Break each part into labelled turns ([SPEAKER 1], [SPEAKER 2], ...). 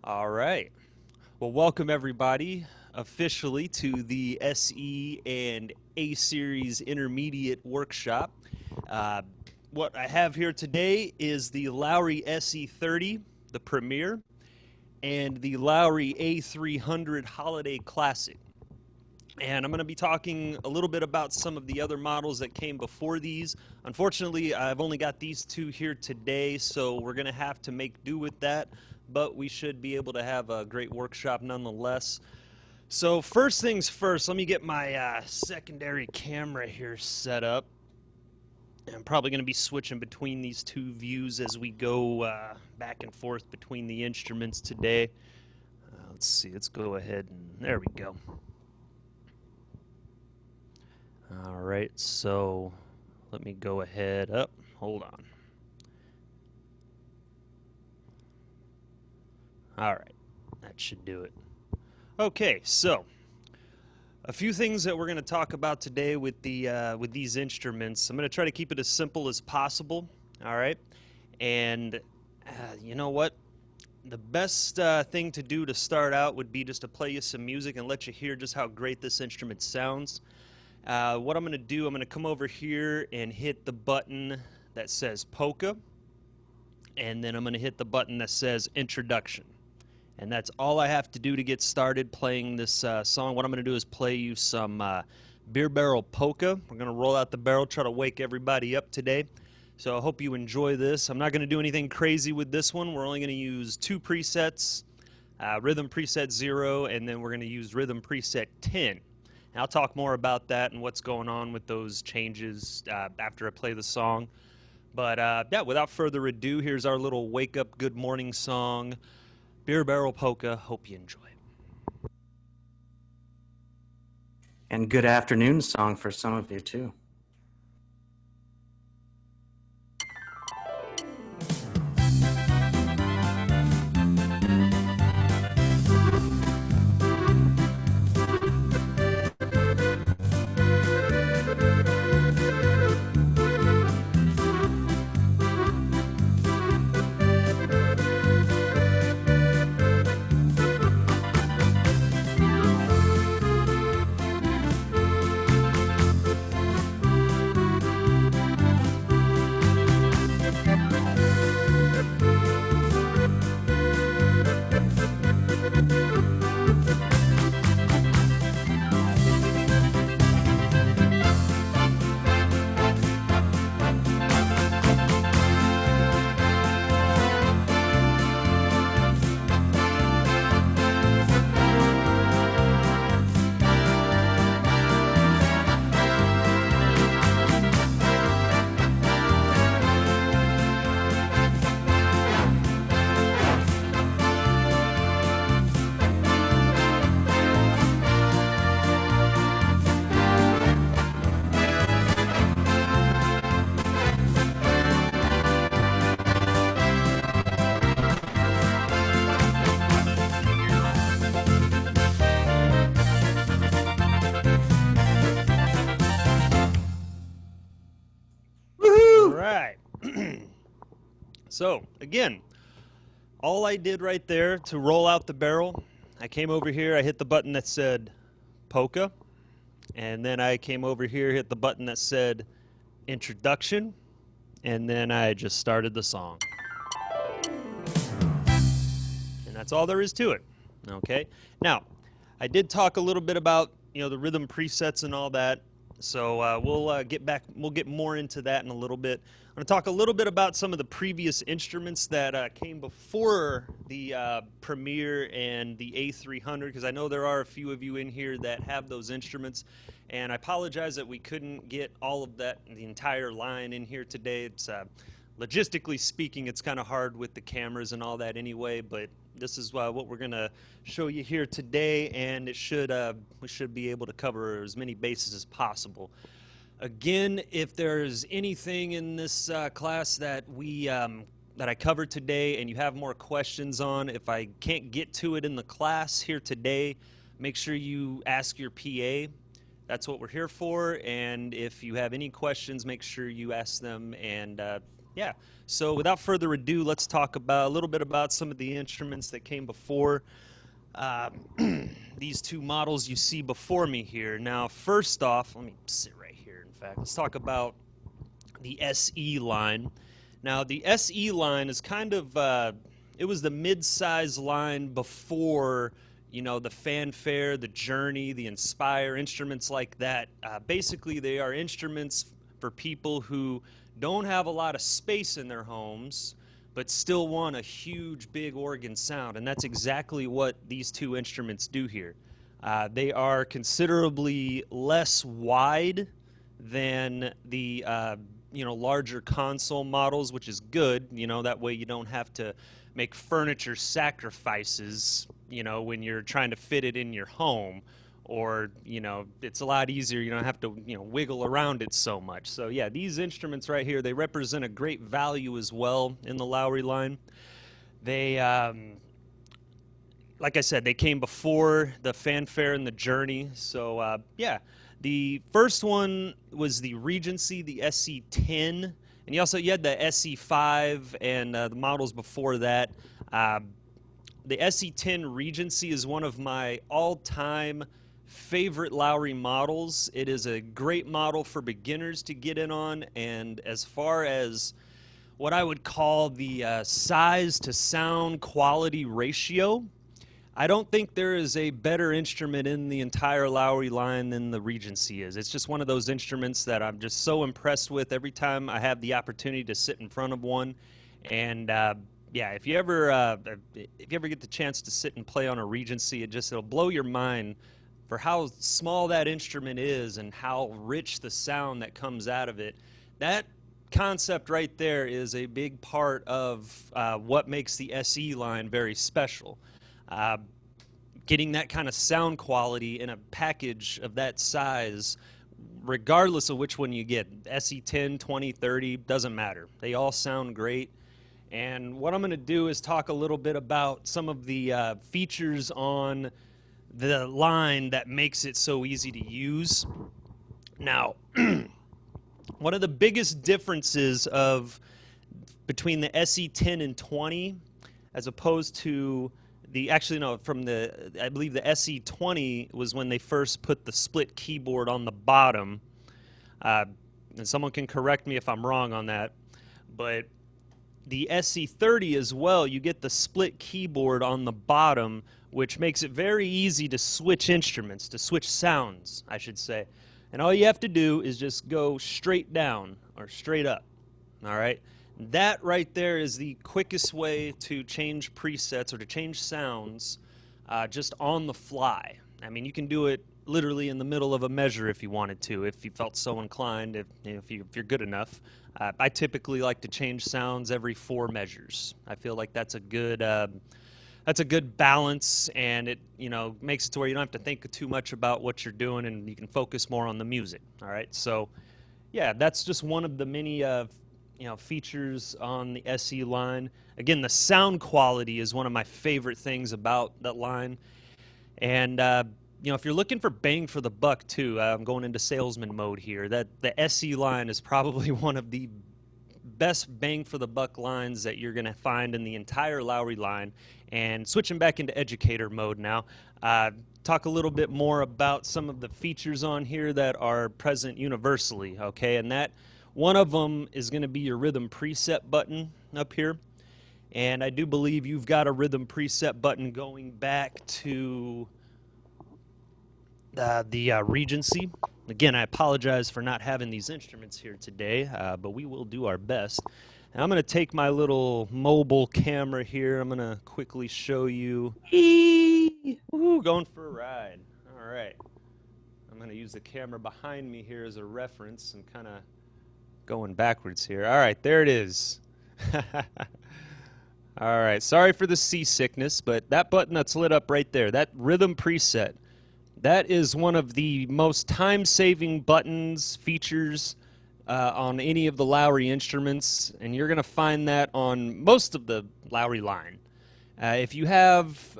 [SPEAKER 1] All right. Well, welcome everybody officially to the SE and A Series Intermediate Workshop. Uh, what I have here today is the Lowrey SE30, the Premier, and the Lowrey A300 Holiday Classic. And I'm going to be talking a little bit about some of the other models that came before these. Unfortunately, I've only got these two here today, so we're going to have to make do with that, but we should be able to have a great workshop nonetheless. So first things first, let me get my secondary camera here set up. I'm probably going to be switching between these two views as we go back and forth between the instruments today. Let's see, let's go ahead and there we go. All right, so let me go ahead up. Hold on. All right, that should do it. Okay, so a few things that we're going to talk about today with these instruments. I'm going to try to keep it as simple as possible. All right, and you know what? The best thing to do to start out would be just to play you some music and let you hear just how great this instrument sounds. What I'm going to do, I'm going to come over here and hit the button that says polka, and then I'm going to hit the button that says introduction. And that's all I have to do to get started playing this song. What I'm going to do is play you some beer barrel polka. We're going to roll out the barrel, try to wake everybody up today. So I hope you enjoy this. I'm not going to do anything crazy with this one. We're only going to use two presets, rhythm preset 0, and then we're going to use rhythm preset 10. And I'll talk more about that and what's going on with those changes after I play the song. But yeah, without further ado, here's our little wake up good morning song, Beer Barrel Polka. Hope you enjoy it.
[SPEAKER 2] And good afternoon song for some of you too.
[SPEAKER 1] So, again, all I did right there to roll out the barrel, I came over here, I hit the button that said polka, and then I came over here, hit the button that said introduction, and then I just started the song. And that's all there is to it, okay? Now, I did talk a little bit about, the rhythm presets and all that, so we'll get more into that in a little bit. I'm going to talk a little bit about some of the previous instruments that came before the Premier and the A300, because I know there are a few of you in here that have those instruments, and I apologize that we couldn't get all of that, the entire line in here today. It's logistically speaking, it's kind of hard with the cameras and all that anyway, but this is what we're going to show you here today, and we should be able to cover as many bases as possible. Again, if there's anything in this class that that I covered today and you have more questions on, if I can't get to it in the class here today, make sure you ask your PA. That's what we're here for, and if you have any questions, make sure you ask them, and Yeah. So without further ado, let's talk about a little bit about some of the instruments that came before uh, these two models you see before me here. Now, first off, let me sit right here. In fact, let's talk about the SE line. Now, the SE line is kind of it was the mid-size line before the Fanfare, the Journey, the Inspire, instruments like that. Basically, they are instruments for people who don't have a lot of space in their homes but still want a huge big organ sound, and that's exactly what these two instruments do here. They are considerably less wide than the larger console models, which is good. That way you don't have to make furniture sacrifices, when you're trying to fit it in your home, or it's a lot easier. You don't have to wiggle around it so much. So yeah, these instruments right here, they represent a great value as well in the Lowrey line. They like I said, they came before the Fanfare and the Journey. So yeah, the first one was the Regency, the SE10, and you had the SE5 and the models before that. The SE10 Regency is one of my all-time favorite Lowrey models. It is a great model for beginners to get in on, and as far as what I would call the size to sound quality ratio, I don't think there is a better instrument in the entire Lowrey line than the Regency is. It's just one of those instruments that I'm just so impressed with every time I have the opportunity to sit in front of one. And yeah, if you ever get the chance to sit and play on a Regency, it'll blow your mind for how small that instrument is and how rich the sound that comes out of it. That concept right there is a big part of what makes the SE line very special. Getting that kind of sound quality in a package of that size, regardless of which one you get, SE10, 20, 30, doesn't matter. They all sound great. And what I'm going to do is talk a little bit about some of the features on the line that makes it so easy to use. Now, one of the biggest differences between the SE10 and 20, as opposed to I believe the SE20 was when they first put the split keyboard on the bottom. And someone can correct me if I'm wrong on that. But the SE30 as well, you get the split keyboard on the bottom, which makes it very easy to switch instruments, to switch sounds, I should say. And all you have to do is just go straight down or straight up, all right? That right there is the quickest way to change presets or to change sounds just on the fly. I mean, you can do it literally in the middle of a measure if you wanted to, if you felt so inclined, if you're good enough. I typically like to change sounds every 4 measures. I feel like that's a good balance, and it makes it to where you don't have to think too much about what you're doing, and you can focus more on the music. All right, so yeah, that's just one of the many features on the SE line. Again, the sound quality is one of my favorite things about that line. And if you're looking for bang for the buck too, I'm going into salesman mode here. That the SE line is probably one of the best bang for the buck lines that you're going to find in the entire Lowrey line. And switching back into educator mode now, talk a little bit more about some of the features on here that are present universally. Okay, and that one of them is going to be your rhythm preset button up here. And I do believe you've got a rhythm preset button going back to the Regency. Again, I apologize for not having these instruments here today, but we will do our best. And I'm going to take my little mobile camera here. I'm going to quickly show you. Woo, going for a ride. All right. I'm going to use the camera behind me here as a reference and kind of going backwards here. All right, there it is. All right, sorry for the seasickness, but that button that's lit up right there, that rhythm preset, that is one of the most time-saving buttons, features on any of the Lowrey instruments, and you're going to find that on most of the Lowrey line. If you have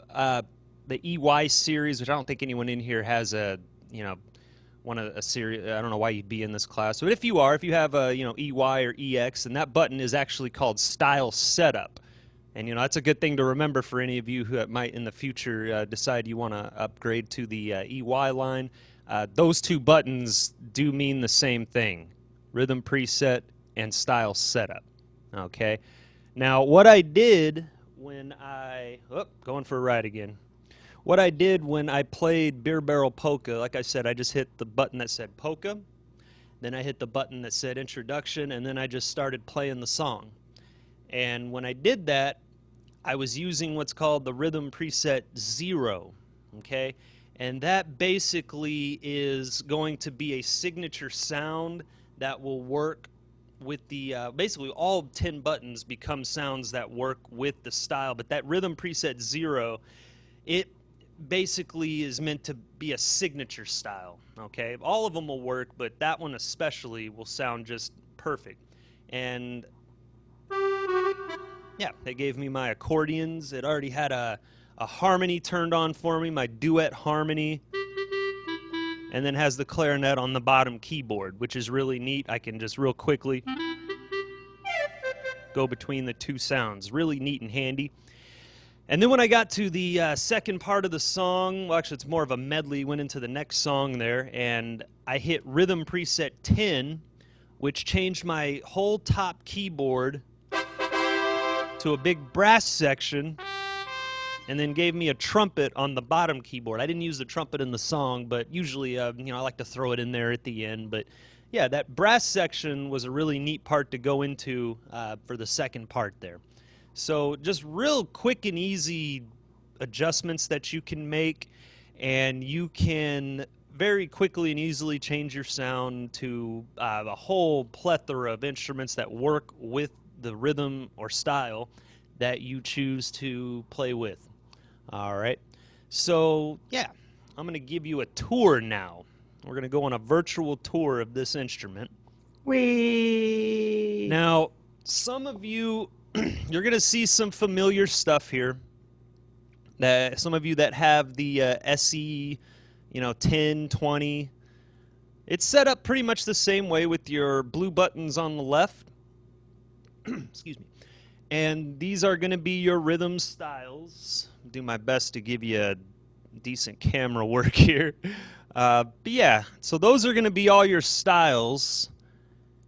[SPEAKER 1] the EY series, which I don't think anyone in here has a, want a series. I don't know why you'd be in this class, but if you are, if you have a EY or EX, then that button is actually called Style Setup, and that's a good thing to remember for any of you who might in the future decide you want to upgrade to the EY line. Those two buttons do mean the same thing: Rhythm Preset and Style Setup. Okay. Now, what I did when going for a ride again. What I did when I played Beer Barrel Polka, like I said, I just hit the button that said Polka, then I hit the button that said Introduction, and then I just started playing the song. And when I did that, I was using what's called the Rhythm Preset 0, okay? And that basically is going to be a signature sound that will work with the, basically all 10 buttons become sounds that work with the style, but that Rhythm Preset 0, it basically is meant to be a signature style, okay? All of them will work, but that one especially will sound just perfect. And yeah, they gave me my accordions. It already had a harmony turned on for me, my duet harmony, and then has the clarinet on the bottom keyboard, which is really neat. I can just real quickly go between the two sounds. Really neat and handy. And then when I got to the second part of the song, well, actually it's more of a medley, went into the next song there, and I hit Rhythm Preset 10, which changed my whole top keyboard to a big brass section, and then gave me a trumpet on the bottom keyboard. I didn't use the trumpet in the song, but usually, I like to throw it in there at the end. But yeah, that brass section was a really neat part to go into for the second part there. So just real quick and easy adjustments that you can make, and you can very quickly and easily change your sound to a whole plethora of instruments that work with the rhythm or style that you choose to play with. All right. So yeah, I'm going to give you a tour now. We're going to go on a virtual tour of this instrument.
[SPEAKER 2] Whee!
[SPEAKER 1] Now, some of you, you're going to see some familiar stuff here. Some of you that have the SE, 10, 20, it's set up pretty much the same way with your blue buttons on the left. Excuse me. And these are going to be your rhythm styles. I'll do my best to give you a decent camera work here. But yeah, so those are going to be all your styles.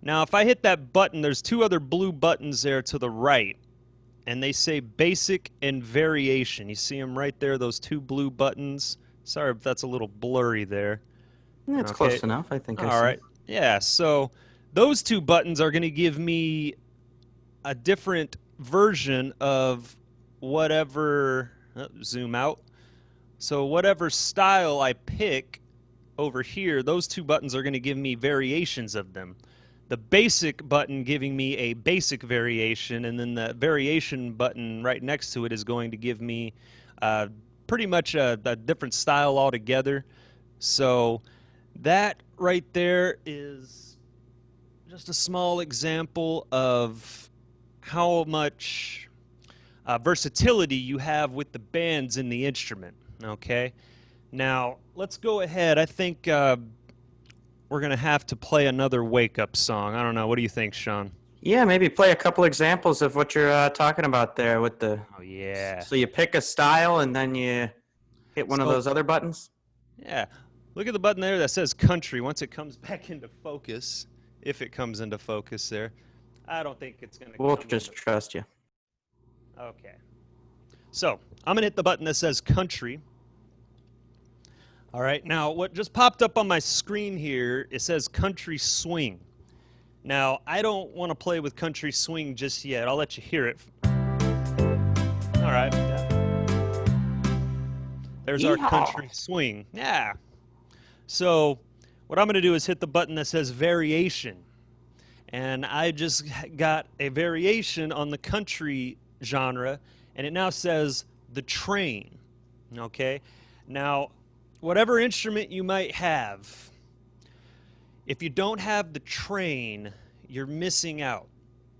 [SPEAKER 1] Now, if I hit that button, there's two other blue buttons there to the right, and they say Basic and Variation. You see them right there, those two blue buttons? Sorry if that's a little blurry there.
[SPEAKER 2] Yeah, it's close enough, I think.
[SPEAKER 1] All right. Yeah, so those two buttons are going to give me a different version of whatever, zoom out. So whatever style I pick over here, those two buttons are going to give me variations of them. The basic button giving me a basic variation, and then the variation button right next to it is going to give me pretty much a different style altogether. So that right there is just a small example of how much versatility you have with the bands in the instrument. Okay, now let's go ahead. I think we're going to have to play another wake-up song. I don't know. What do you think, Sean?
[SPEAKER 2] Yeah, maybe play a couple examples of what you're talking about there with the...
[SPEAKER 1] Oh, yeah.
[SPEAKER 2] So you pick a style and then you hit one of those other buttons?
[SPEAKER 1] Yeah. Look at the button there that says country. Once it comes back into focus, if it comes into focus there, I don't think it's going to
[SPEAKER 2] We'll just trust you.
[SPEAKER 1] Okay. So I'm going to hit the button that says country. All right, now what just popped up on my screen here, it says country swing. Now, I don't want to play with country swing just yet. I'll let you hear it. All right. Yeah. There's our country swing. Yeah. So what I'm going to do is hit the button that says variation. And I just got a variation on the country genre, and it now says the train. Okay? Now, whatever instrument you might have, if you don't have the train, you're missing out.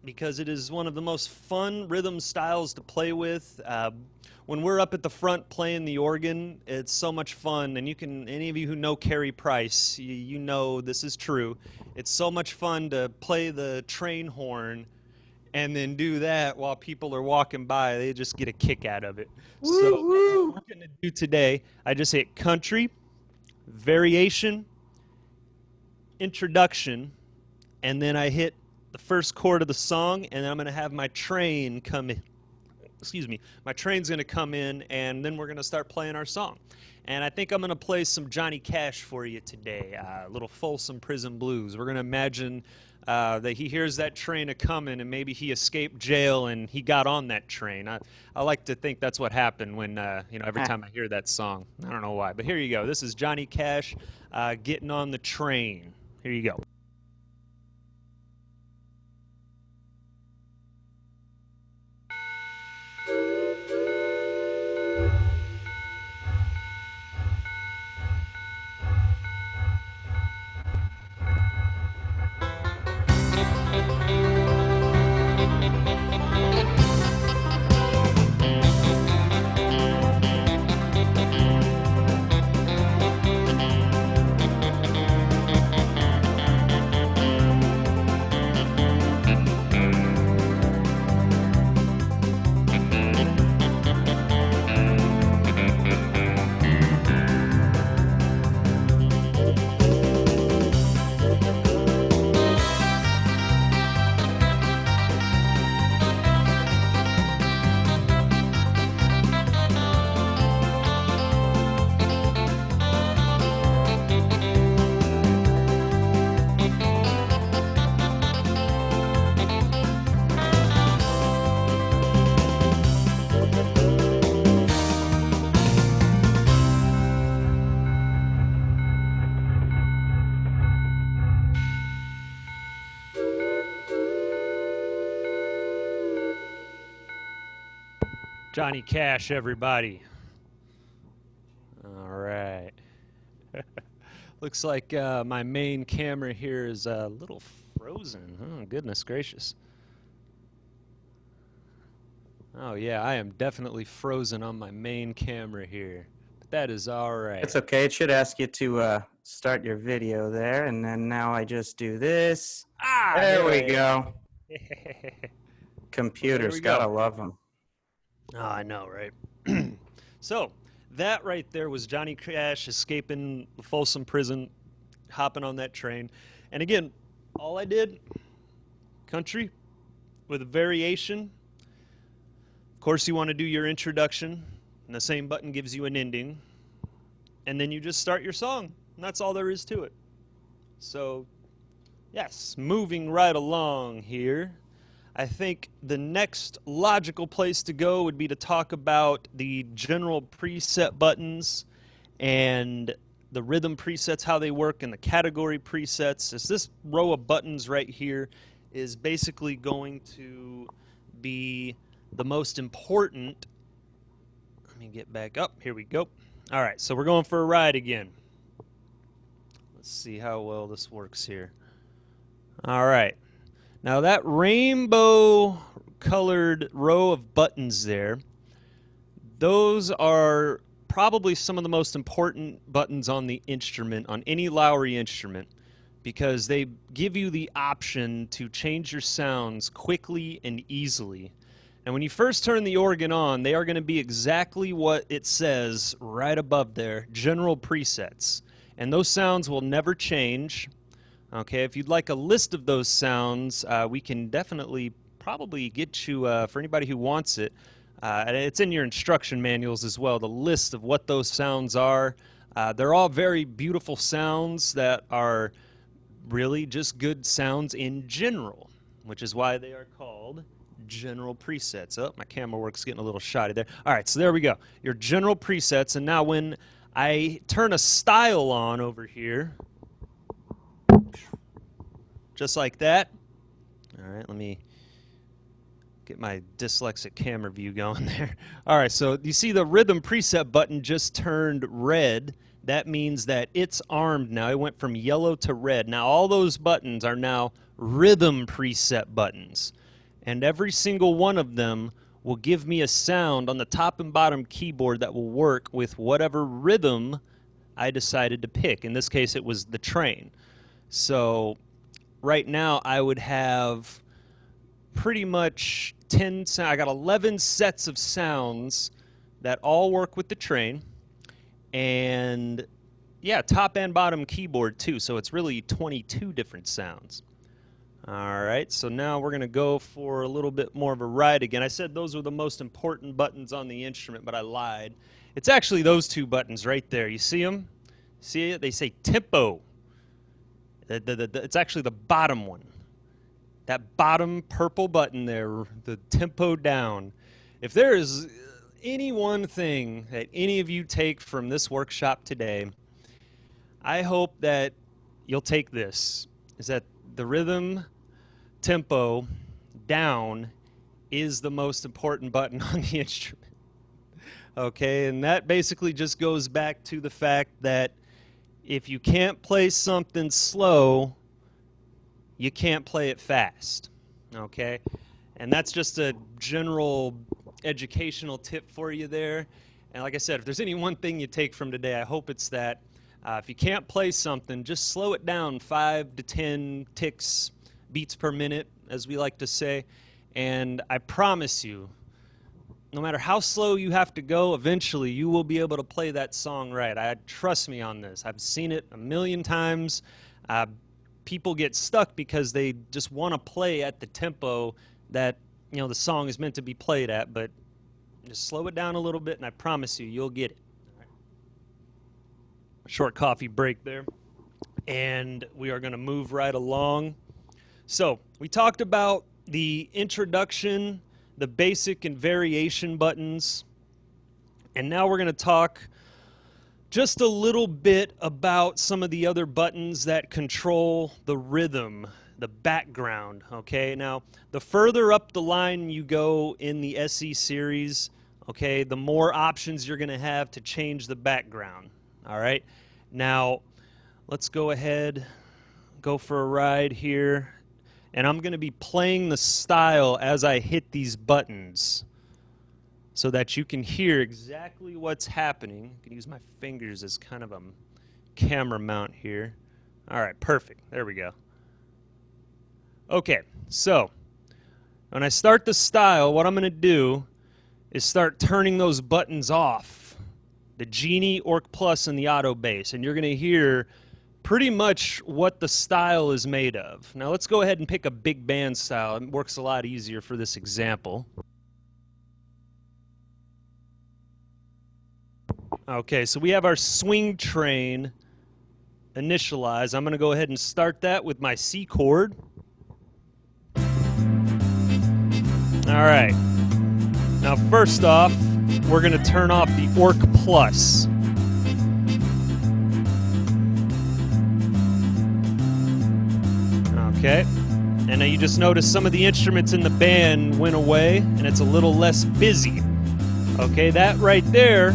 [SPEAKER 1] because it is one of the most fun rhythm styles to play with. When we're up at the front playing the organ, it's so much fun, and any of you who know Carey Price, you know this is true. It's so much fun to play the train horn and then do that while people are walking by. They just get a kick out of it. So that's what we're going to do today. I just hit country, variation, introduction, and then I hit the first chord of the song, and then I'm going to have my train come in. Excuse me, my train's going to come in, and then we're going to start playing our song. And I think I'm going to play some Johnny Cash for you today, a little Folsom Prison Blues. We're going to imagine that he hears that train a-coming, and maybe he escaped jail and he got on that train. I like to think that's what happened when, every time I hear that song. I don't know why, but here you go. This is Johnny Cash getting on the train. Here you go. Johnny Cash, everybody. All right. Looks like my main camera here is a little frozen. Oh, goodness gracious. Oh, yeah, I am definitely frozen on my main camera here. But that is all right.
[SPEAKER 2] It's okay. It should ask you to start your video there, and then now I just do this. There we go. Computers, gotta love them.
[SPEAKER 1] Oh, I know, right? So, that right there was Johnny Cash escaping the Folsom prison, hopping on that train. And again, all I did, country with a variation. Of course, you want to do your introduction, and the same button gives you an ending. And then you just start your song, and that's all there is to it. So, yes, moving right along here. I think the next logical place to go would be to talk about the general preset buttons and the rhythm presets, how they work, and the category presets. This row of buttons right here is basically going to be the most important. Let me get back up. Here we go. All right, so we're going for a ride again. Let's see how well this works here. All right. Now that rainbow colored row of buttons there, those are probably some of the most important buttons on the instrument, on any Lowrey instrument, because they give you the option to change your sounds quickly and easily. And when you first turn the organ on, they are going to be exactly what it says right above there, general presets. And those sounds will never change. Okay, if you'd like a list of those sounds, we can definitely probably get you, for anybody who wants it, and it's in your instruction manuals as well, the list of what those sounds are. They're all very beautiful sounds that are really just good sounds in general, which is why they are called general presets. Oh, my camera work's getting a little shoddy there. All right, so there we go. Your general presets, and now when I turn a style on over here, just like that. All right, let me get my dyslexic camera view going there. All right, so you see the rhythm preset button just turned red. That means that it's armed now. It went from yellow to red. Now all those buttons are now rhythm preset buttons. and every single one of them will give me a sound on the top and bottom keyboard that will work with whatever rhythm I decided to pick. In this case, it was the train. So right now I would have pretty much 10 I got 11 sets of sounds that all work with the train, and yeah, top and bottom keyboard too, so it's really 22 different sounds. All right, so now we're gonna go for a little bit more of a ride again. I said those were the most important buttons on the instrument, but I lied. It's actually those two buttons right there. You see them? See it? They say tempo. It's actually the bottom one. That bottom purple button there, the tempo down. If there is any one thing that any of you take from this workshop today, I hope that you'll take this, is that the rhythm tempo down is the most important button on the instrument. Okay, and that basically just goes back to the fact that if you can't play something slow, you can't play it fast. Okay, and that's just a general educational tip for you there. And like I said, if there's any one thing you take from today, I hope it's that if you can't play something, just slow it down 5 to 10 ticks, beats per minute, as we like to say. And I promise you, no matter how slow you have to go, eventually you will be able to play that song right. Trust me on this. I've seen it a million times. People get stuck because they just want to play at the tempo that the song is meant to be played at, but just slow it down a little bit, and I promise you, you'll get it. All right. Short coffee break there, and we are going to move right along. So we talked about the introduction, the basic and variation buttons, and now we're going to talk just a little bit about some of the other buttons that control the rhythm, the background, okay? Now, the further up the line you go in the SE series, okay, the more options you're going to have to change the background, all right? Now, let's go ahead, go for a ride here, and I'm going to be playing the style as I hit these buttons so that you can hear exactly what's happening. I can use my fingers as kind of a camera mount here. All right, perfect. There we go. Okay, so when I start the style, what I'm going to do is start turning those buttons off, the Genie, Orc Plus, and the Auto Bass, and you're going to hear pretty much what the style is made of. Now let's go ahead and pick a big band style. It works a lot easier for this example. Okay, so we have our swing train initialized. I'm going to go ahead and start that with my C chord. All right. Now, first off, we're going to turn off the Orc Plus. Okay. And now you just notice some of the instruments in the band went away, and it's a little less busy. Okay, that right there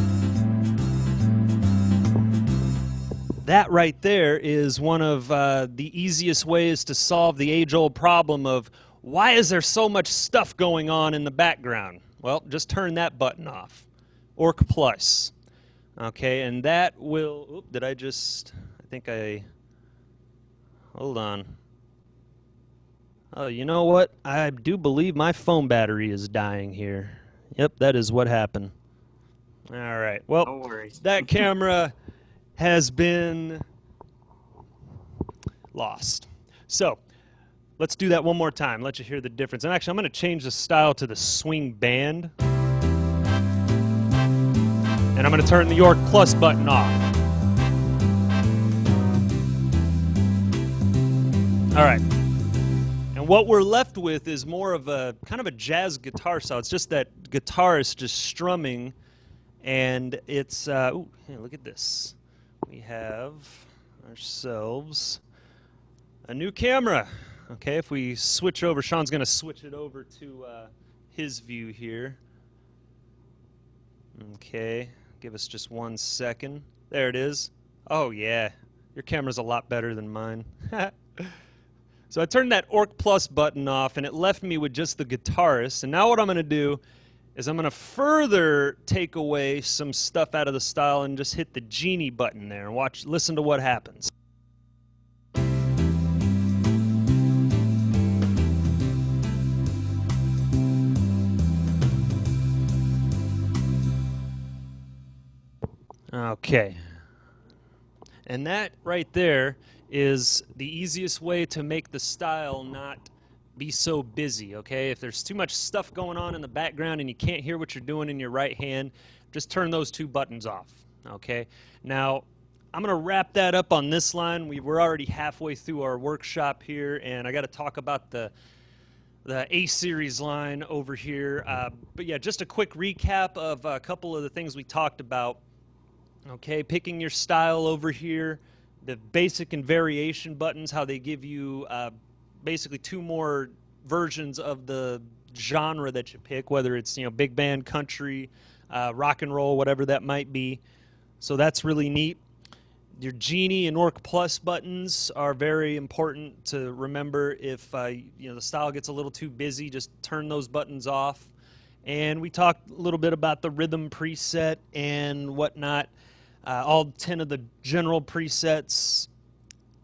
[SPEAKER 1] is one of the easiest ways to solve the age-old problem of why is there so much stuff going on in the background? Well, just turn that button off, Orc Plus. Okay, and that will, hold on. Oh, you know what? I do believe my phone battery is dying here. Yep, that is what happened. All right, well,
[SPEAKER 2] No worries.
[SPEAKER 1] that camera has been lost. So let's do that one more time, let you hear the difference. And actually, I'm going to change the style to the swing band. And I'm going to turn the Orc Plus button off. All right. And what we're left with is more of a kind of a jazz guitar style. It's just that guitarist just strumming, and it's, ooh, hey, look at this. We have ourselves a new camera. Okay, if we switch over, Sean's going to switch it over to his view here. Okay, give us just 1 second. There it is. Oh, yeah, your camera's a lot better than mine. So I turned that Orc Plus button off, and it left me with just the guitarist. And now what I'm going to do is I'm going to further take away some stuff out of the style and just hit the Genie button there and listen to what happens. Okay. And that right there is the easiest way to make the style not be so busy, okay? If there's too much stuff going on in the background and you can't hear what you're doing in your right hand, just turn those two buttons off, okay? Now, I'm going to wrap that up on this line. We're already halfway through our workshop here, and I got to talk about the A-Series line over here. But yeah, just a quick recap of a couple of the things we talked about. Okay, picking your style over here, the basic and variation buttons, how they give you basically two more versions of the genre that you pick, whether it's, you know, big band, country, rock and roll, whatever that might be. So that's really neat. Your Genie and Orc Plus buttons are very important to remember. If you know, the style gets a little too busy, just turn those buttons off. And we talked a little bit about the rhythm preset and whatnot. All 10 of the general presets,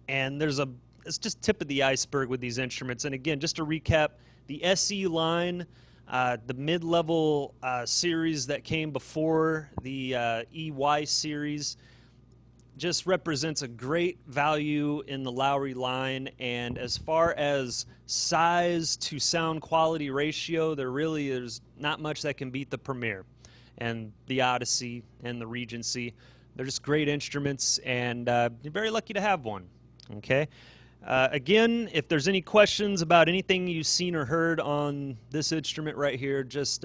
[SPEAKER 1] and it's just tip of the iceberg with these instruments. And again, just to recap, the SE line, the mid-level series that came before the EY series, just represents a great value in the Lowrey line. And as far as size to sound quality ratio, there's not much that can beat the Premier and the Odyssey and the Regency. They're just great instruments, and you're very lucky to have one, okay? Again, if there's any questions about anything you've seen or heard on this instrument right here, just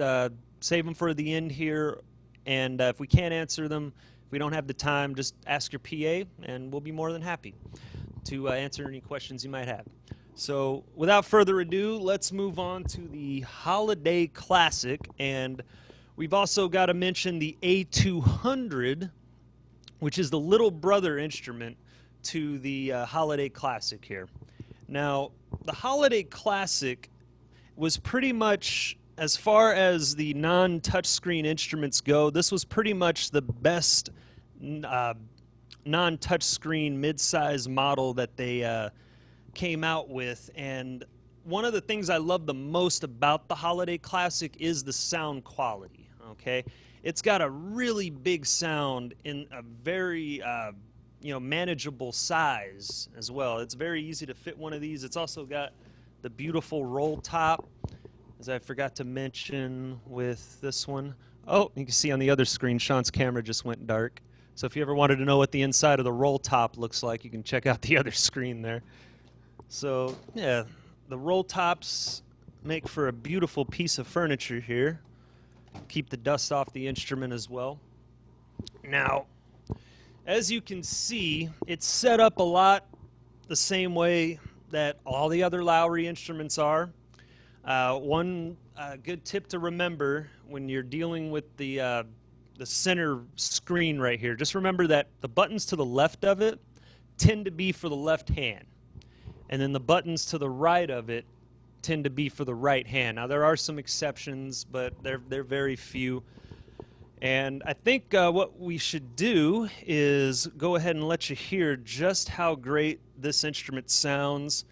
[SPEAKER 1] save them for the end here, and if we can't answer them, if we don't have the time, just ask your PA, and we'll be more than happy to answer any questions you might have. So without further ado, let's move on to the Holiday Classic, and we've also got to mention the A200, which is the little brother instrument to the Holiday Classic here. Now, the Holiday Classic was pretty much, as far as the non-touchscreen instruments go, this was pretty much the best non-touchscreen mid-size model that they came out with. And one of the things I love the most about the Holiday Classic is the sound quality, okay? It's got a really big sound in a very manageable size as well. It's very easy to fit one of these. It's also got the beautiful roll top, as I forgot to mention with this one. Oh, you can see on the other screen, Sean's camera just went dark. So if you ever wanted to know what the inside of the roll top looks like, you can check out the other screen there. So yeah, the roll tops make for a beautiful piece of furniture here. Keep the dust off the instrument as well. Now, as you can see, it's set up a lot the same way that all the other Lowrey instruments are. One good tip to remember when you're dealing with the center screen right here, just remember that the buttons to the left of it tend to be for the left hand, and then the buttons to the right of it tend to be for the right hand. Now, there are some exceptions, but they're very few. And I think what we should do is go ahead and let you hear just how great this instrument sounds.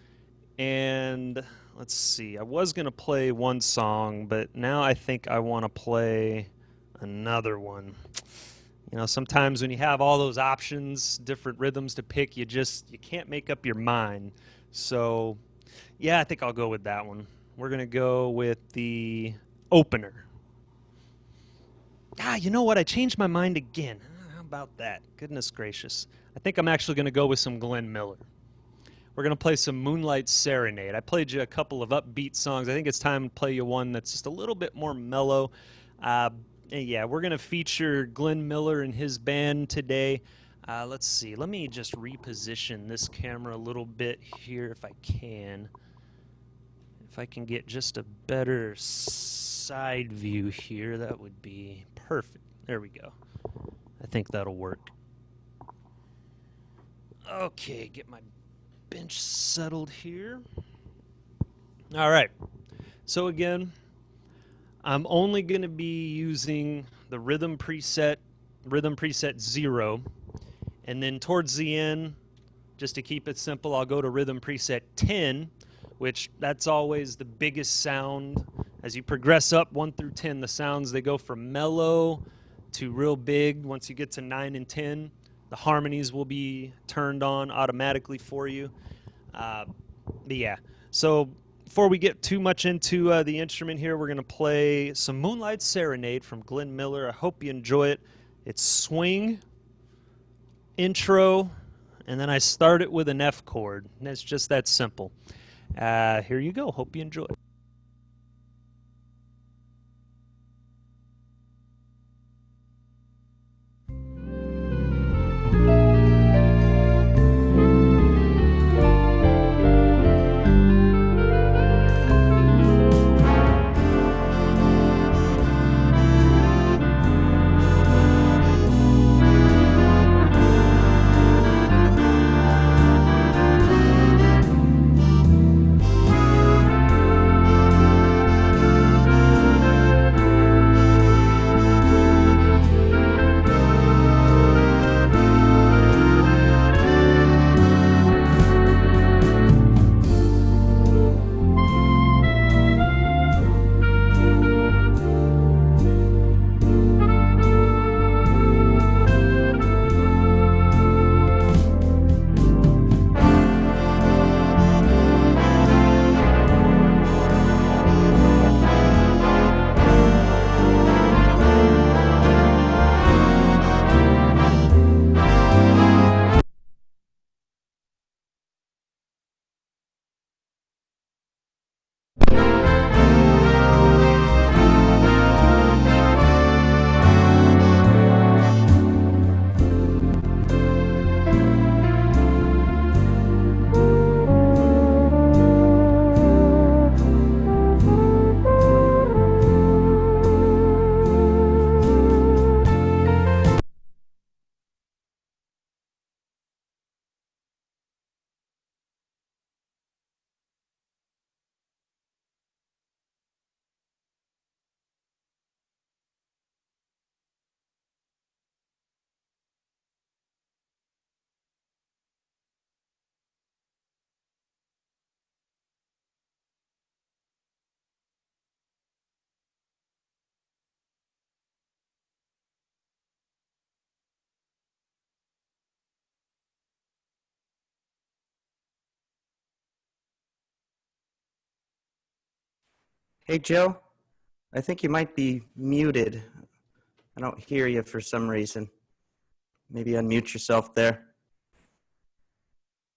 [SPEAKER 1] And let's see, I was going to play one song, but now I think I want to play another one. You know, sometimes when you have all those options, different rhythms to pick, you can't make up your mind. So yeah, I think I'll go with that one. We're going to go with the opener. Ah, you know what? I changed my mind again. How about that? Goodness gracious. I think I'm actually going to go with some Glenn Miller. We're going to play some Moonlight Serenade. I played you a couple of upbeat songs. I think it's time to play you one that's just a little bit more mellow. Yeah, we're going to feature Glenn Miller and his band today. Let's see. Let me just reposition this camera a little bit here if I can. If I can get just a better side view here, that would be perfect. There we go. I think that'll work. Okay, get my bench settled here. All right. So again, I'm only going to be using the rhythm preset 0. And then towards the end, just to keep it simple, I'll go to rhythm preset 10, which that's always the biggest sound. As you progress up 1 through 10, the sounds, they go from mellow to real big. Once you get to 9 and 10, the harmonies will be turned on automatically for you. But yeah, so before we get too much into the instrument here, we're going to play some Moonlight Serenade from Glenn Miller. I hope you enjoy it. It's swing, intro, and then I start it with an F chord. And it's just that simple. Here you go. Hope you enjoy.
[SPEAKER 2] Hey, Joe, I think you might be muted. I don't hear you for some reason. Maybe unmute yourself there.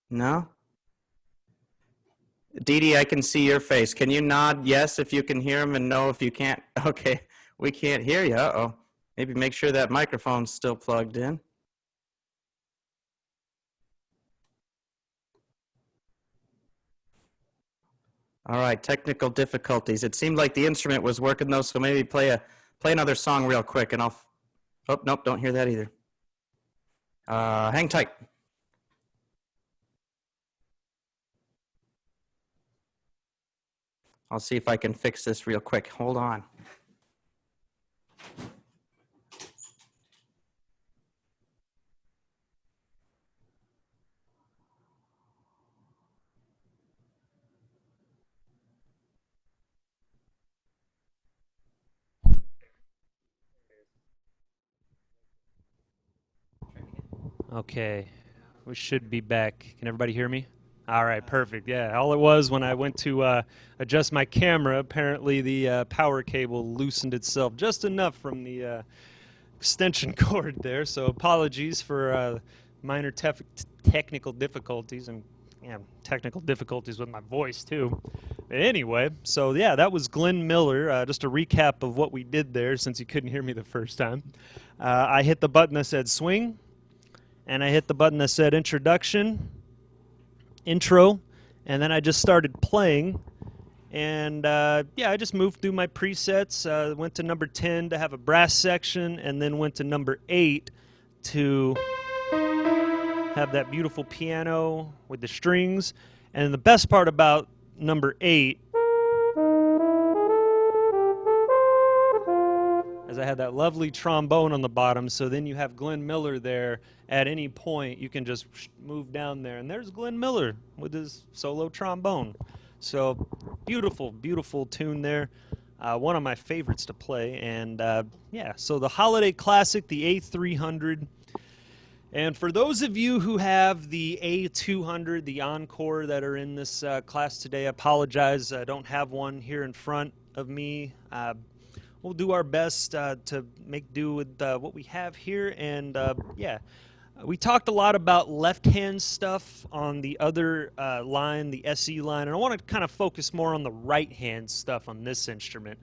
[SPEAKER 2] No? Dee Dee, I can see your face. Can you nod yes if you can hear him and no if you can't? Okay, we can't hear you. Uh-oh. Maybe make sure that microphone's still plugged in. All right, technical difficulties. It seemed like the instrument was working though, so maybe play another song real quick and I'll, oh, nope, don't hear that either. Hang tight. I'll see if I can fix this real quick. Hold on.
[SPEAKER 1] Okay, we should be back. Can everybody hear me? All right, perfect. Yeah, all it was when I went to adjust my camera, apparently the power cable loosened itself just enough from the extension cord there. So apologies for minor technical difficulties and technical difficulties with my voice too. But anyway, so yeah, that was Glenn Miller. Just a recap of what we did there since you couldn't hear me the first time. I hit the button that said swing, and I hit the button that said intro, and then I just started playing. And yeah, I just moved through my presets, went to number 10 to have a brass section, and then went to number 8 to have that beautiful piano with the strings. And the best part about number 8 is I had that lovely trombone on the bottom, so then you have Glenn Miller there. At any point, you can just move down there, and there's Glenn Miller with his solo trombone. So beautiful, beautiful tune there. One of my favorites to play, and yeah, so the holiday classic, the A300. And for those of you who have the A200, the Encore that are in this class today, I apologize, I don't have one here in front of me. We'll do our best to make do with what we have here, and yeah. We talked a lot about left-hand stuff on the other line, the SE line, and I want to kind of focus more on the right-hand stuff on this instrument,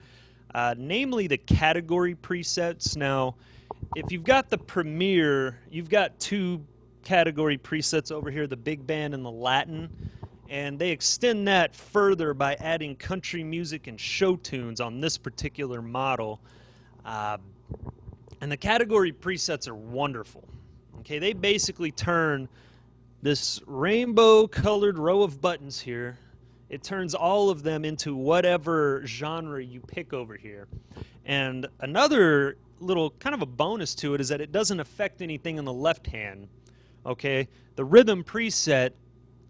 [SPEAKER 1] namely the category presets. Now, if you've got the Premier, you've got 2 category presets over here, the big band and the Latin, and they extend that further by adding country music and show tunes on this particular model. And the category presets are wonderful. Okay, they basically turn this rainbow-colored row of buttons here, it turns all of them into whatever genre you pick over here. And another little kind of a bonus to it is that it doesn't affect anything in the left hand. Okay, the rhythm preset,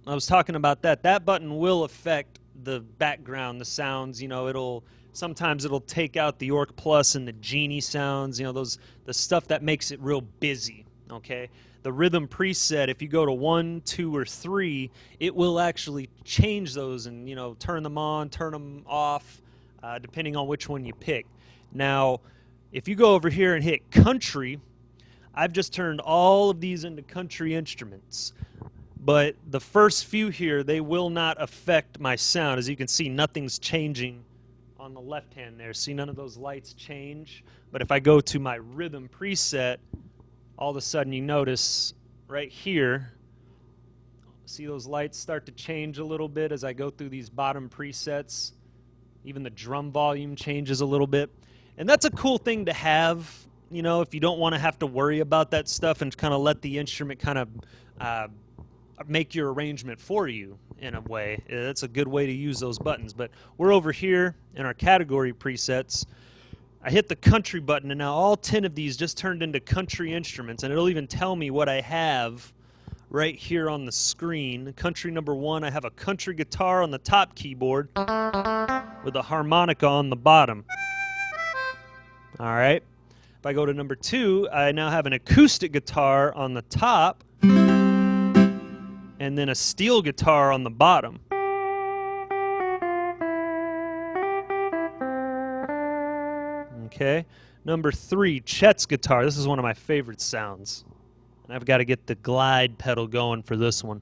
[SPEAKER 1] I was talking about that. That button will affect the background, the sounds. You know, sometimes it'll take out the Orc Plus and the Genie sounds. You know, the stuff that makes it real busy. Okay, the rhythm preset, if you go to 1, 2, or 3, it will actually change those and, you know, turn them on, turn them off, depending on which one you pick. Now, if you go over here and hit country, I've just turned all of these into country instruments. But the first few here, they will not affect my sound. As you can see, nothing's changing on the left hand there. See, none of those lights change. But if I go to my rhythm preset, all of a sudden you notice right here, see those lights start to change a little bit as I go through these bottom presets. Even the drum volume changes a little bit. And that's a cool thing to have, you know, if you don't want to have to worry about that stuff and kind of let the instrument kind of make your arrangement for you in a way. That's a good way to use those buttons. But we're over here in our category presets. I hit the country button, and now all 10 of these just turned into country instruments, and it'll even tell me what I have right here on the screen. Country number 1, I have a country guitar on the top keyboard with a harmonica on the bottom. All right. If I go to number 2, I now have an acoustic guitar on the top and then a steel guitar on the bottom. Okay. Number 3, Chet's guitar. This is one of my favorite sounds. And I've got to get the glide pedal going for this one.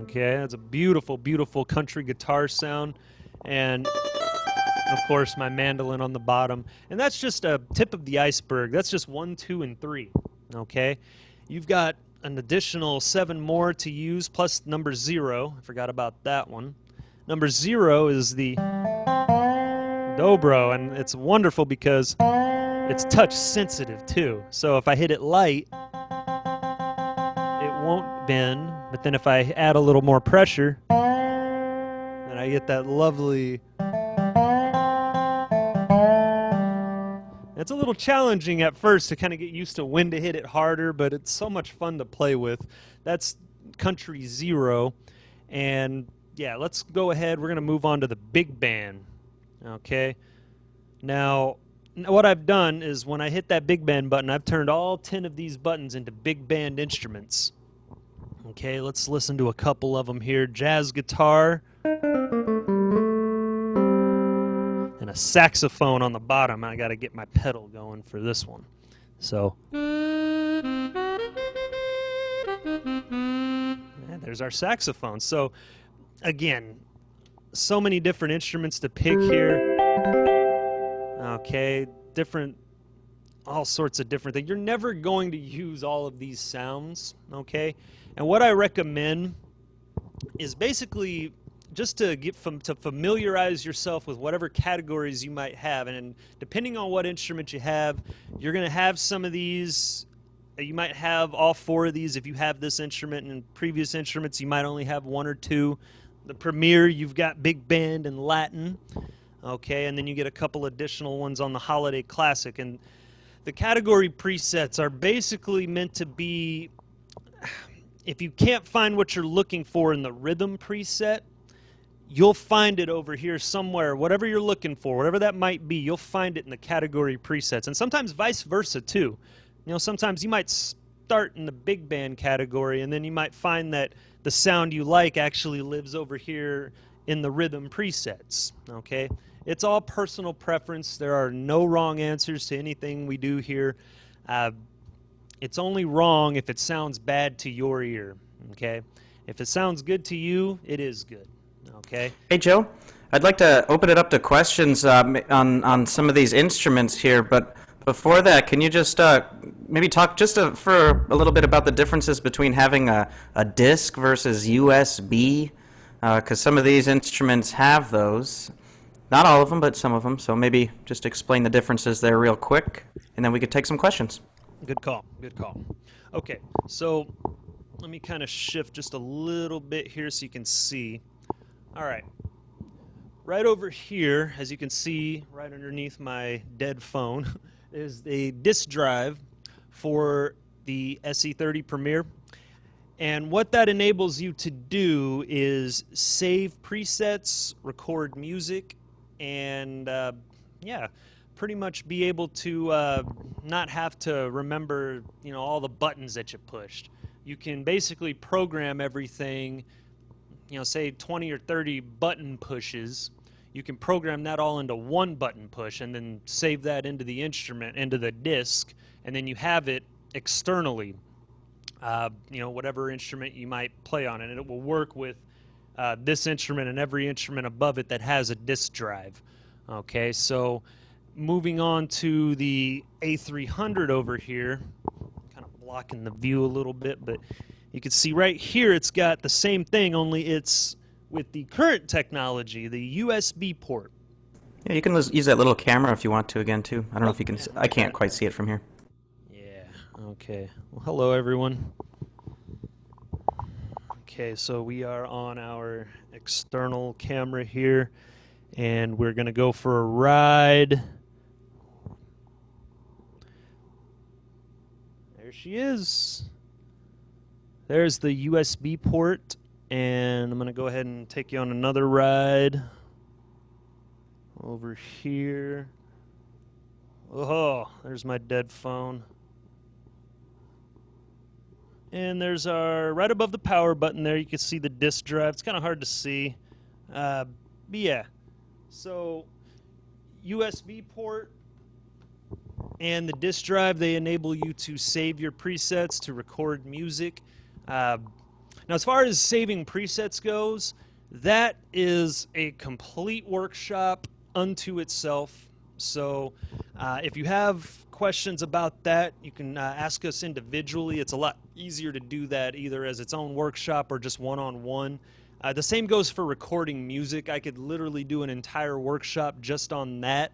[SPEAKER 1] Okay, that's a beautiful, beautiful country guitar sound. And of course, my mandolin on the bottom. And that's just a tip of the iceberg. That's just 1, 2, and 3. Okay? You've got an additional 7 more to use, plus number 0. I forgot about that one. Number 0 is the dobro, and it's wonderful because it's touch sensitive too. So if I hit it light, it won't bend. But then if I add a little more pressure, then I get that lovely... It's a little challenging at first to kind of get used to when to hit it harder, but it's so much fun to play with. That's country 0. And yeah, let's go ahead. We're going to move on to the big band. Okay. Now, what I've done is when I hit that big band button, I've turned all 10 of these buttons into big band instruments. Okay, let's listen to a couple of them here. Jazz guitar. And a saxophone on the bottom. I got to get my pedal going for this one. So, yeah, there's our saxophone. So, again, so many different instruments to pick here. Okay, all sorts of different things. You're never going to use all of these sounds, okay? And what I recommend is basically just to to familiarize yourself with whatever categories you might have, and depending on what instrument you have, you're going to have some of these. You might have all four of these if you have this instrument. And in previous instruments, you might only have one or two. The Premier, you've got Big Band and Latin, okay, and then you get a couple additional ones on the Holiday Classic. And the category presets are basically meant to be, if you can't find what you're looking for in the rhythm preset, you'll find it over here somewhere. Whatever you're looking for, whatever that might be, you'll find it in the category presets. And sometimes vice versa too. You know, sometimes you might start in the big band category, and then you might find that the sound you like actually lives over here in the rhythm presets, okay? It's all personal preference. There are no wrong answers to anything we do here. It's only wrong if it sounds bad to your ear, okay? If it sounds good to you, it is good, okay?
[SPEAKER 2] Hey, Joe, I'd like to open it up to questions on some of these instruments here, but before that, can you just maybe talk just for a little bit about the differences between having a disc versus USB? Because some of these instruments have those. Not all of them, but some of them. So maybe just explain the differences there real quick, and then we could take some questions.
[SPEAKER 1] Good call. Good call. Okay, so let me kind of shift just a little bit here so you can see. All right. Right over here, as you can see, right underneath my dead phone, is a disk drive for the SE30 Premier. And what that enables you to do is save presets, record music, and yeah, pretty much be able to not have to remember, you know, all the buttons that you pushed. You can basically program everything, you know, say 20 or 30 button pushes. You can program that all into one button push and then save that into the instrument, into the disc, and then you have it externally, you know, whatever instrument you might play on, and it will work with this instrument and every instrument above it that has a disk drive. Okay, so moving on to the A300 over here, kind of blocking the view a little bit, but you can see right here it's got the same thing, only it's with the current technology, the USB port.
[SPEAKER 2] Yeah, you can use that little camera if you want to again, too. I don't know if you can. I can't quite see it from here.
[SPEAKER 1] Yeah, okay. Well, hello, everyone. Okay, so we are on our external camera here, and we're going to go for a ride. There she is. There's the USB port. And I'm going to go ahead and take you on another ride over here. Oh, there's my dead phone. And there's our, right above the power button there, you can see the disk drive. It's kind of hard to see. But yeah, so USB port and the disk drive, they enable you to save your presets, to record music. Now, as far as saving presets goes, that is a complete workshop unto itself. So if you have questions about that, you can ask us individually. It's a lot easier to do that either as its own workshop or just one-on-one. The same goes for recording music. I could literally do an entire workshop just on that.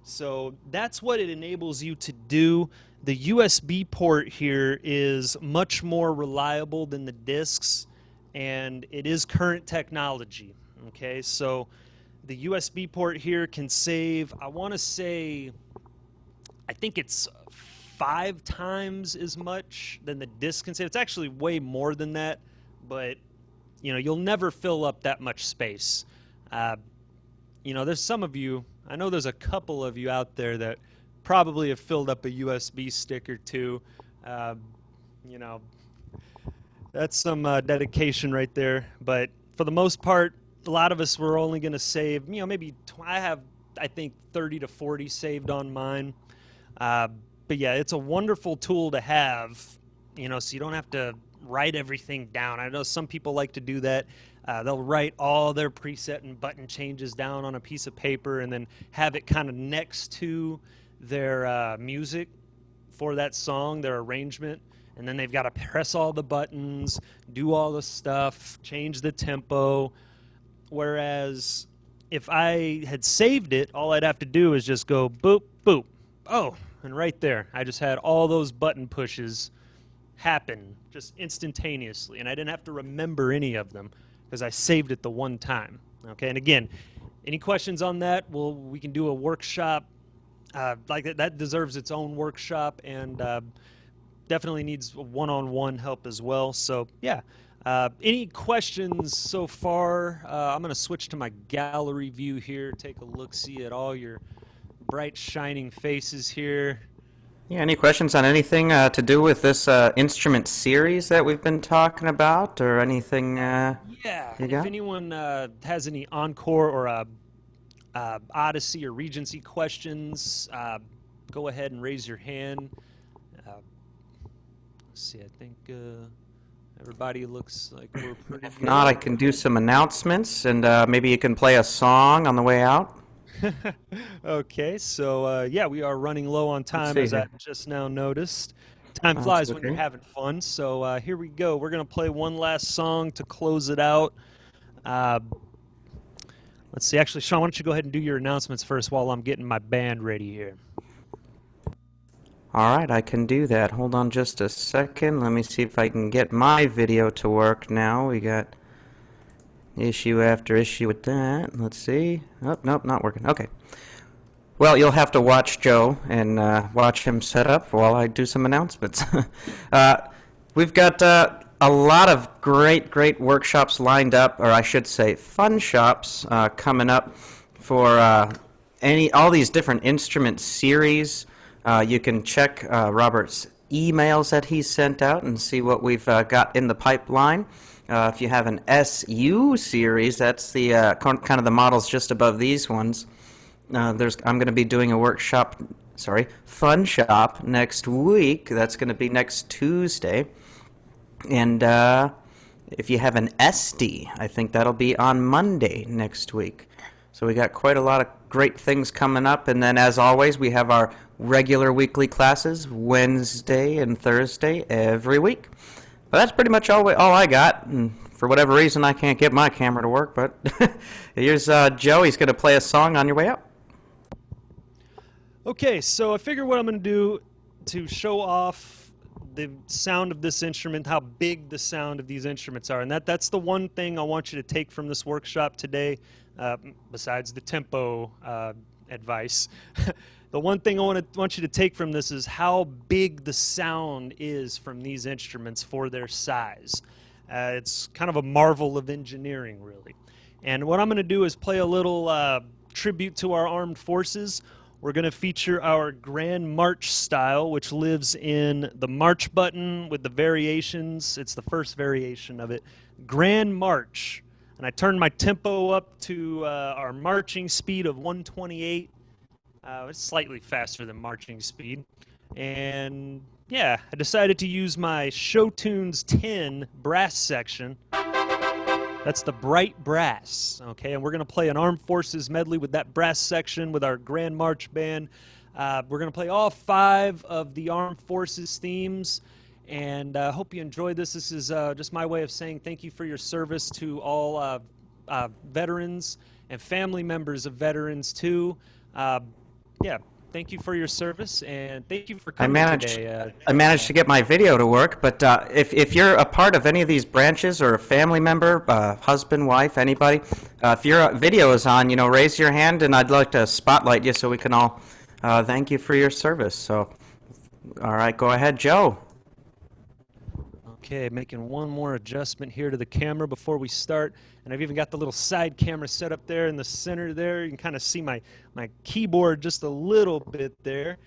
[SPEAKER 1] So that's what it enables you to do. The USB port here is much more reliable than the discs, and it is current technology. Okay, so the USB port here can save, I want to say, I think it's 5 times as much than the disc can save. It's actually way more than that, but you know, you'll never fill up that much space. You know, there's some of you, I know there's a couple of you out there that probably have filled up a USB stick or two. You know, that's some dedication right there. But for the most part, a lot of us were only going to save, you know, maybe I have, I think, 30 to 40 saved on mine. But yeah, it's a wonderful tool to have, you know, so you don't have to write everything down. I know some people like to do that. They'll write all their preset and button changes down on a piece of paper and then have it kind of next to their music for that song, their arrangement, and then they've got to press all the buttons, do all the stuff, change the tempo. whereas if I had saved it, all I'd have to do is just go boop, boop. Oh, and right there, I just had all those button pushes happen just instantaneously, and I didn't have to remember any of them because I saved it the one time. Okay, and again, any questions on that? Well, we can do a workshop like that. That deserves its own workshop, and definitely needs one-on-one help as well. So yeah, any questions so far? I'm going to switch to my gallery view here, take a look-see at all your bright, shining faces here.
[SPEAKER 2] Yeah, any questions on anything to do with this instrument series that we've been talking about, or anything
[SPEAKER 1] Yeah,
[SPEAKER 2] you
[SPEAKER 1] if
[SPEAKER 2] got?
[SPEAKER 1] anyone has any Encore or Odyssey or Regency questions, go ahead and raise your hand. Let's see, I think everybody looks like we're pretty
[SPEAKER 2] If
[SPEAKER 1] good.
[SPEAKER 2] not, I can do some announcements, and maybe you can play a song on the way out.
[SPEAKER 1] Okay, so yeah, we are running low on time,
[SPEAKER 2] see
[SPEAKER 1] as I
[SPEAKER 2] here.
[SPEAKER 1] just now noticed. Time
[SPEAKER 2] That's
[SPEAKER 1] flies when you're
[SPEAKER 2] okay.
[SPEAKER 1] having fun. So here we go. We're gonna play one last song to close it out. Uh, let's see. Actually, Sean, why don't you go ahead and do your announcements first while I'm getting my band ready here.
[SPEAKER 2] All right, I can do that. Hold on just a second. Let me see if I can get my video to work now. We got issue after issue with that. Let's see. Oh, nope, not working. Okay. Well, you'll have to watch Joe and watch him set up while I do some announcements. We've got a lot of great workshops lined up, or I should say fun shops coming up for all these different instrument series. You can check Robert's emails that he sent out and see what we've got in the pipeline. If you have an SU series, that's the kind of the models just above these ones. I'm going to be doing a fun shop next week. That's going to be next Tuesday. And if you have an SD, I think that'll be on Monday next week. So we got quite a lot of great things coming up. And then, as always, we have our regular weekly classes Wednesday and Thursday every week. But that's pretty much all I got. And for whatever reason, I can't get my camera to work. But here's Joe. He's going to play a song on your way out.
[SPEAKER 1] Okay, so I figure what I'm going to do to show off the sound of this instrument, how big the sound of these instruments are, and that's the one thing I want you to take from this workshop today, besides the tempo advice. The one thing I want you to take from this is how big the sound is from these instruments for their size. It's kind of a marvel of engineering, really. And what I'm going to do is play a little tribute to our armed forces. We're going to feature our Grand March style, which lives in the March button with the variations. It's the first variation of it. Grand March. And I turned my tempo up to our marching speed of 128. It's slightly faster than marching speed. And yeah, I decided to use my Show Tunes 10 brass section. That's the bright brass, okay? And we're going to play an Armed Forces medley with that brass section with our Grand March Band. We're going to play all 5 of the Armed Forces themes, and I hope you enjoy this. This is just my way of saying thank you for your service to all veterans and family members of veterans, too. Yeah. Thank you for your service, and thank you for coming today.
[SPEAKER 2] I managed to get my video to work, but if you're a part of any of these branches or a family member, husband, wife, anybody, if your video is on, raise your hand, and I'd like to spotlight you so we can all thank you for your service. So, all right, go ahead, Joe.
[SPEAKER 1] Okay, making one more adjustment here to the camera before we start. And I've even got the little side camera set up there in the center there. You can kind of see my keyboard just a little bit there.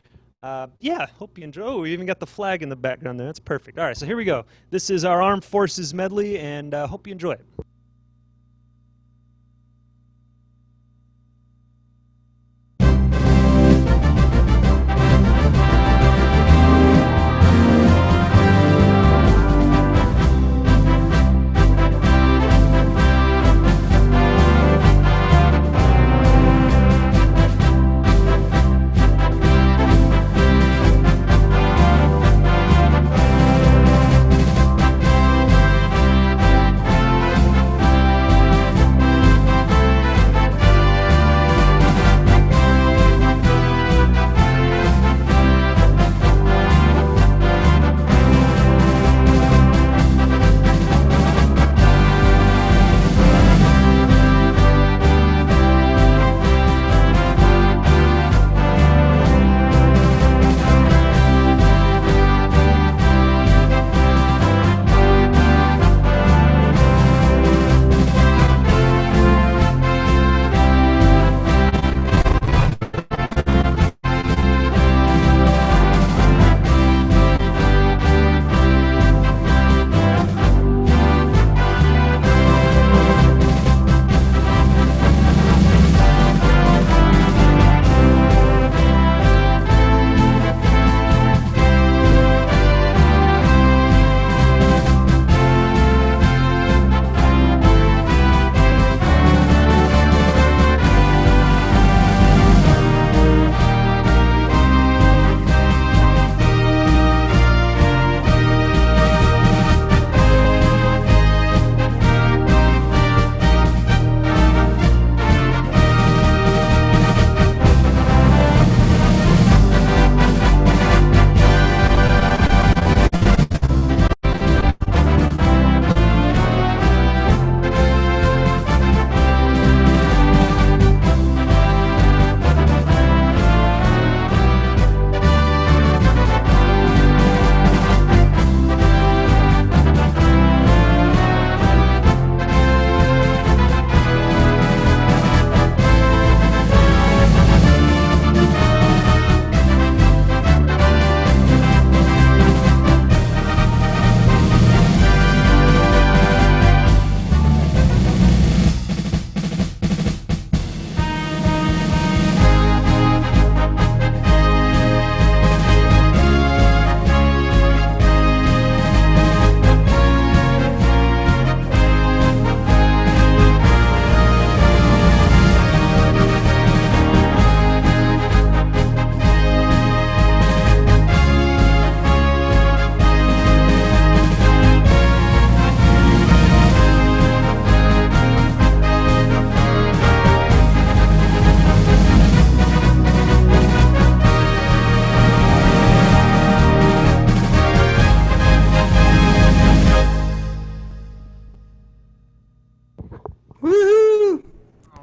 [SPEAKER 1] Yeah, hope you enjoy. Oh, we even got the flag in the background there. That's perfect. All right, so here we go. This is our Armed Forces medley, and hope you enjoy it.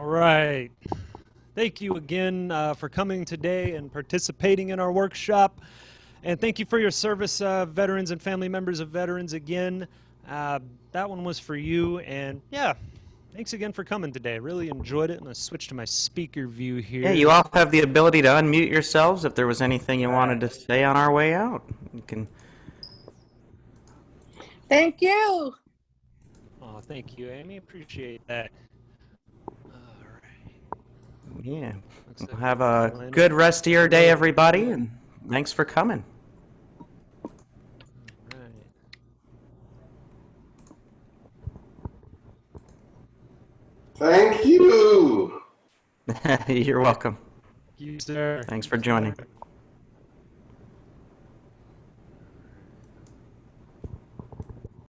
[SPEAKER 1] right. Thank you again for coming today and participating in our workshop. And thank you for your service, veterans and family members of veterans again. That one was for you. And yeah, thanks again for coming today. Really enjoyed it. I'm going to switch to my speaker view here.
[SPEAKER 2] Yeah, you all have the ability to unmute yourselves if there was anything you wanted to say on our way out. You can.
[SPEAKER 3] Thank you.
[SPEAKER 1] Oh, thank you, Amy. Appreciate that. All right.
[SPEAKER 2] Yeah.
[SPEAKER 1] Looks like
[SPEAKER 2] Have
[SPEAKER 1] we're
[SPEAKER 2] a
[SPEAKER 1] lining
[SPEAKER 2] good
[SPEAKER 1] up.
[SPEAKER 2] rest of your day, everybody, and thanks for coming.
[SPEAKER 1] All right.
[SPEAKER 4] Thank you.
[SPEAKER 2] You're welcome.
[SPEAKER 1] Thank you, sir.
[SPEAKER 2] Thanks for joining.